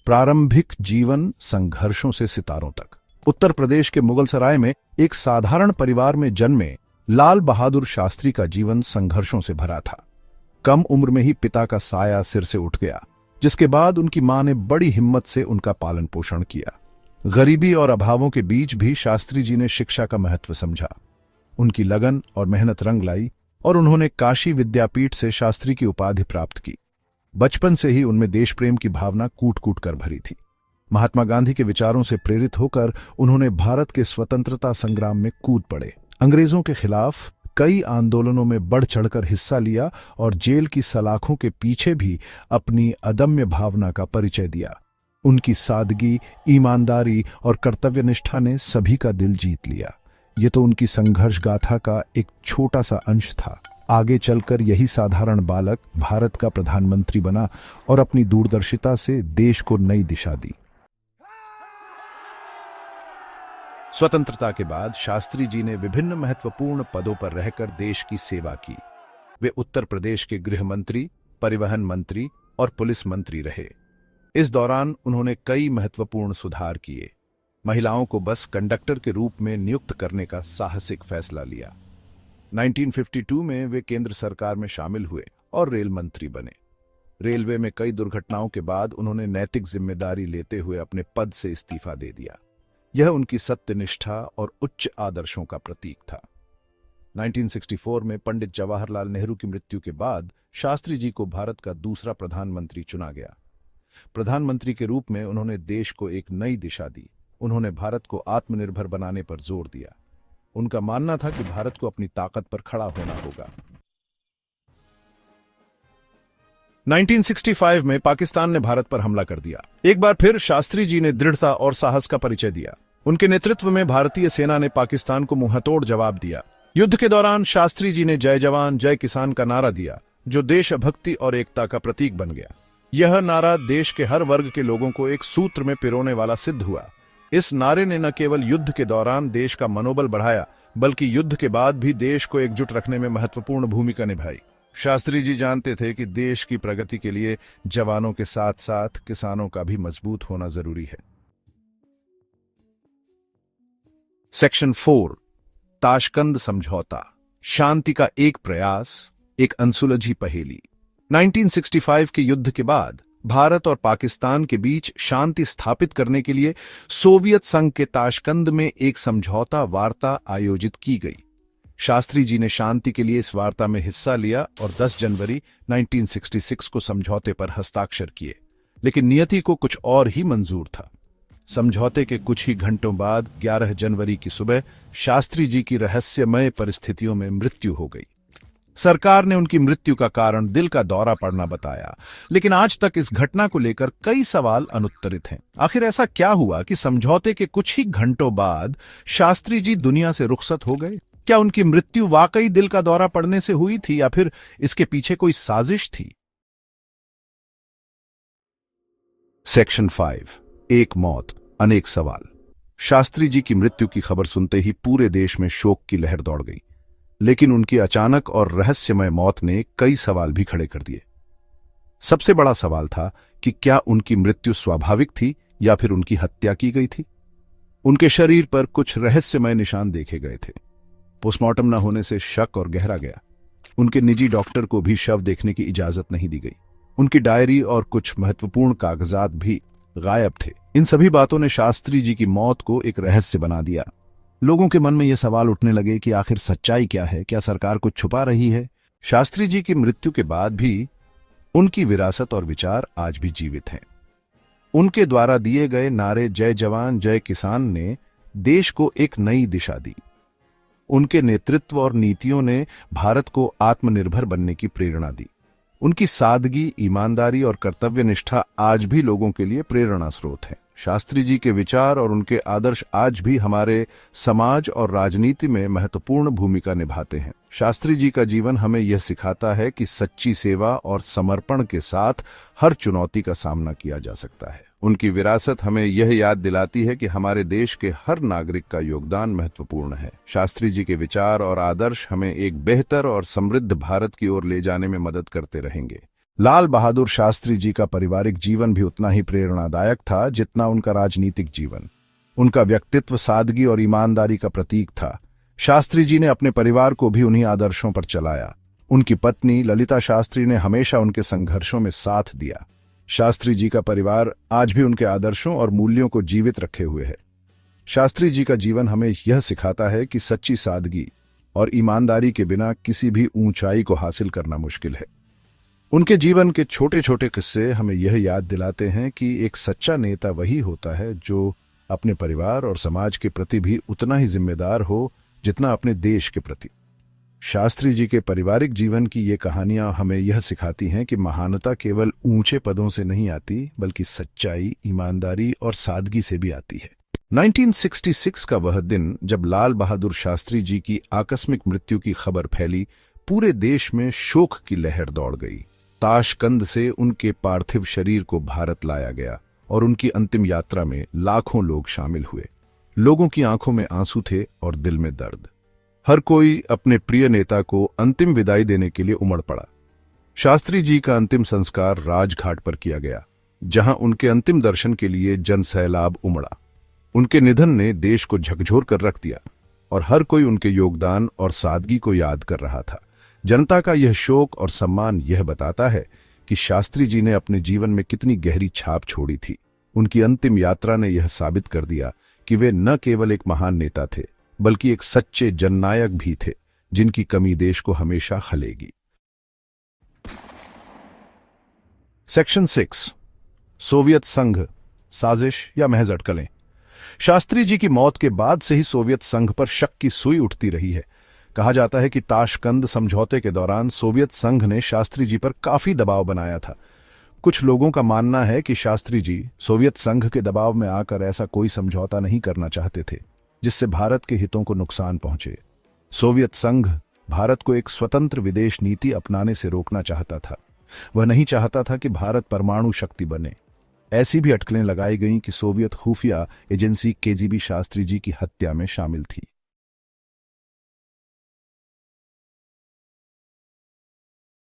प्रारंभिक जीवन संघर्षों से सितारों तक। उत्तर प्रदेश के मुगलसराय में एक साधारण परिवार में जन्मे लाल बहादुर शास्त्री का जीवन संघर्षों से भरा था। कम उम्र में ही पिता का साया सिर से उठ गया, जिसके बाद उनकी मां ने बड़ी हिम्मत से उनका पालन पोषण किया। गरीबी और अभावों के बीच भी शास्त्री जी ने शिक्षा का महत्व समझा। उनकी लगन और मेहनत रंग लाई और उन्होंने काशी विद्यापीठ से शास्त्री की उपाधि प्राप्त की। बचपन से ही उनमें देश प्रेम की भावना कूट कूट कर भरी थी। महात्मा गांधी के विचारों से प्रेरित होकर उन्होंने भारत के स्वतंत्रता संग्राम में कूद पड़े। अंग्रेजों के खिलाफ कई आंदोलनों में बढ़ चढ़कर हिस्सा लिया और जेल की सलाखों के पीछे भी अपनी अदम्य भावना का परिचय दिया। उनकी सादगी, ईमानदारी और कर्तव्यनिष्ठा ने सभी का दिल जीत लिया। ये तो उनकी संघर्ष गाथा का एक छोटा सा अंश था। आगे चलकर यही साधारण बालक भारत का प्रधानमंत्री बना और अपनी दूरदर्शिता से देश को नई दिशा दी। स्वतंत्रता के बाद शास्त्री जी ने विभिन्न महत्वपूर्ण पदों पर रहकर देश की सेवा की। वे उत्तर प्रदेश के गृह मंत्री, परिवहन मंत्री और पुलिस मंत्री रहे। इस दौरान उन्होंने कई महत्वपूर्ण सुधार किए। महिलाओं को बस कंडक्टर के रूप में नियुक्त करने का साहसिक फैसला लिया। 1952 में वे केंद्र सरकार में शामिल हुए और रेल मंत्री बने। रेलवे में कई दुर्घटनाओं के बाद उन्होंने नैतिक जिम्मेदारी लेते हुए अपने पद से इस्तीफा दे दिया। यह उनकी सत्यनिष्ठा और उच्च आदर्शों का प्रतीक था। 1964 में पंडित जवाहरलाल नेहरू की मृत्यु के बाद शास्त्री जी को भारत का दूसरा प्रधानमंत्री चुना गया। प्रधानमंत्री के रूप में उन्होंने देश को एक नई दिशा दी। उन्होंने भारत को आत्मनिर्भर बनाने पर जोर दिया। उनका मानना था कि भारत को अपनी ताकत पर खड़ा होना होगा। 1965 में पाकिस्तान ने भारत पर हमला कर दिया। एक बार फिर शास्त्री जी ने दृढ़ता और साहस का परिचय दिया। उनके नेतृत्व में भारतीय सेना ने पाकिस्तान को मुंहतोड़ जवाब दिया। युद्ध के दौरान शास्त्री जी ने जय जवान जय किसान का नारा दिया, जो देशभक्ति और एकता का प्रतीक बन गया। यह नारा देश के हर वर्ग के लोगों को एक सूत्र में पिरोने वाला सिद्ध हुआ। इस नारे ने न केवल युद्ध के दौरान देश का मनोबल बढ़ाया, बल्कि युद्ध के बाद भी देश को एकजुट रखने में महत्वपूर्ण भूमिका निभाई। शास्त्री जी जानते थे कि देश की प्रगति के लिए जवानों के साथ साथ किसानों का भी मजबूत होना जरूरी है। सेक्शन 4, ताशकंद समझौता, शांति का एक प्रयास, एक अनसुलझी पहेली। 1965 के युद्ध के बाद भारत और पाकिस्तान के बीच शांति स्थापित करने के लिए सोवियत संघ के ताशकंद में एक समझौता वार्ता आयोजित की गई। शास्त्री जी ने शांति के लिए इस वार्ता में हिस्सा लिया और 10 जनवरी 1966 को समझौते पर हस्ताक्षर किए। लेकिन नियति को कुछ और ही मंजूर था। समझौते के कुछ ही घंटों बाद 11 जनवरी की सुबह शास्त्री जी की रहस्यमय परिस्थितियों में मृत्यु हो गई। सरकार ने उनकी मृत्यु का कारण दिल का दौरा पड़ना बताया, लेकिन आज तक इस घटना को लेकर कई सवाल अनुत्तरित हैं। आखिर ऐसा क्या हुआ कि समझौते के कुछ ही घंटों बाद शास्त्री जी दुनिया से रुखसत हो गए? क्या उनकी मृत्यु वाकई दिल का दौरा पड़ने से हुई थी या फिर इसके पीछे कोई साजिश थी? सेक्शन 5, एक मौत, अनेक सवाल। शास्त्री जी की मृत्यु की खबर सुनते ही पूरे देश में शोक की लहर दौड़ गई, लेकिन उनकी अचानक और रहस्यमय मौत ने कई सवाल भी खड़े कर दिए। सबसे बड़ा सवाल था कि क्या उनकी मृत्यु स्वाभाविक थी या फिर उनकी हत्या की गई थी। उनके शरीर पर कुछ रहस्यमय निशान देखे गए थे। पोस्टमार्टम न होने से शक और गहरा गया। उनके निजी डॉक्टर को भी शव देखने की इजाजत नहीं दी गई। उनकी डायरी और कुछ महत्वपूर्ण कागजात भी गायब थे। इन सभी बातों ने शास्त्री जी की मौत को एक रहस्य बना दिया। लोगों के मन में यह सवाल उठने लगे कि आखिर सच्चाई क्या है? क्या सरकार कुछ छुपा रही है? शास्त्री जी की मृत्यु के बाद भी उनकी विरासत और विचार आज भी जीवित हैं। उनके द्वारा दिए गए नारे जय जवान जय किसान ने देश को एक नई दिशा दी। उनके नेतृत्व और नीतियों ने भारत को आत्मनिर्भर बनने की प्रेरणा दी। उनकी सादगी, ईमानदारी और कर्तव्यनिष्ठा आज भी लोगों के लिए प्रेरणा स्रोत है। शास्त्री जी के विचार और उनके आदर्श आज भी हमारे समाज और राजनीति में महत्वपूर्ण भूमिका निभाते हैं। शास्त्री जी का जीवन हमें यह सिखाता है कि सच्ची सेवा और समर्पण के साथ हर चुनौती का सामना किया जा सकता है। उनकी विरासत हमें यह याद दिलाती है कि हमारे देश के हर नागरिक का योगदान महत्वपूर्ण है। शास्त्री जी के विचार और आदर्श हमें एक बेहतर और समृद्ध भारत की ओर ले जाने में मदद करते रहेंगे। लाल बहादुर शास्त्री जी का पारिवारिक जीवन भी उतना ही प्रेरणादायक था जितना उनका राजनीतिक जीवन। उनका व्यक्तित्व सादगी और ईमानदारी का प्रतीक था। शास्त्री जी ने अपने परिवार को भी उन्हीं आदर्शों पर चलाया। उनकी पत्नी ललिता शास्त्री ने हमेशा उनके संघर्षों में साथ दिया। शास्त्री जी का परिवार आज भी उनके आदर्शों और मूल्यों को जीवित रखे हुए है। शास्त्री जी का जीवन हमें यह सिखाता है कि सच्ची सादगी और ईमानदारी के बिना किसी भी ऊंचाई को हासिल करना मुश्किल है। उनके जीवन के छोटे छोटे किस्से हमें यह याद दिलाते हैं कि एक सच्चा नेता वही होता है जो अपने परिवार और समाज के प्रति भी उतना ही जिम्मेदार हो जितना अपने देश के प्रति। शास्त्री जी के पारिवारिक जीवन की ये कहानियां हमें यह सिखाती हैं कि महानता केवल ऊंचे पदों से नहीं आती, बल्कि सच्चाई, ईमानदारी और सादगी से भी आती है। 1966 का वह दिन जब लाल बहादुर शास्त्री जी की आकस्मिक मृत्यु की खबर फैली, पूरे देश में शोक की लहर दौड़ गई। ताशकंद से उनके पार्थिव शरीर को भारत लाया गया और उनकी अंतिम यात्रा में लाखों लोग शामिल हुए। लोगों की आंखों में आंसू थे और दिल में दर्द। हर कोई अपने प्रिय नेता को अंतिम विदाई देने के लिए उमड़ पड़ा। शास्त्री जी का अंतिम संस्कार राजघाट पर किया गया, जहां उनके अंतिम दर्शन के लिए जनसैलाब उमड़ा। उनके निधन ने देश को झकझोर कर रख दिया और हर कोई उनके योगदान और सादगी को याद कर रहा था। जनता का यह शोक और सम्मान यह बताता है कि शास्त्री जी ने अपने जीवन में कितनी गहरी छाप छोड़ी थी। उनकी अंतिम यात्रा ने यह साबित कर दिया कि वे न केवल एक महान नेता थे, बल्कि एक सच्चे जननायक भी थे, जिनकी कमी देश को हमेशा खलेगी। सेक्शन 6, सोवियत संघ, साजिश या महज अटकलें। शास्त्री जी की मौत के बाद से ही सोवियत संघ पर शक की सुई उठती रही है। कहा जाता है कि ताशकंद समझौते के दौरान सोवियत संघ ने शास्त्री जी पर काफी दबाव बनाया था। कुछ लोगों का मानना है कि शास्त्री जी सोवियत संघ के दबाव में आकर ऐसा कोई समझौता नहीं करना चाहते थे जिससे भारत के हितों को नुकसान पहुंचे। सोवियत संघ भारत को एक स्वतंत्र विदेश नीति अपनाने से रोकना चाहता था। वह नहीं चाहता था कि भारत परमाणु शक्ति बने। ऐसी भी अटकलें लगाई गईं कि सोवियत खुफिया एजेंसी केजीबी शास्त्री जी की हत्या में शामिल थी।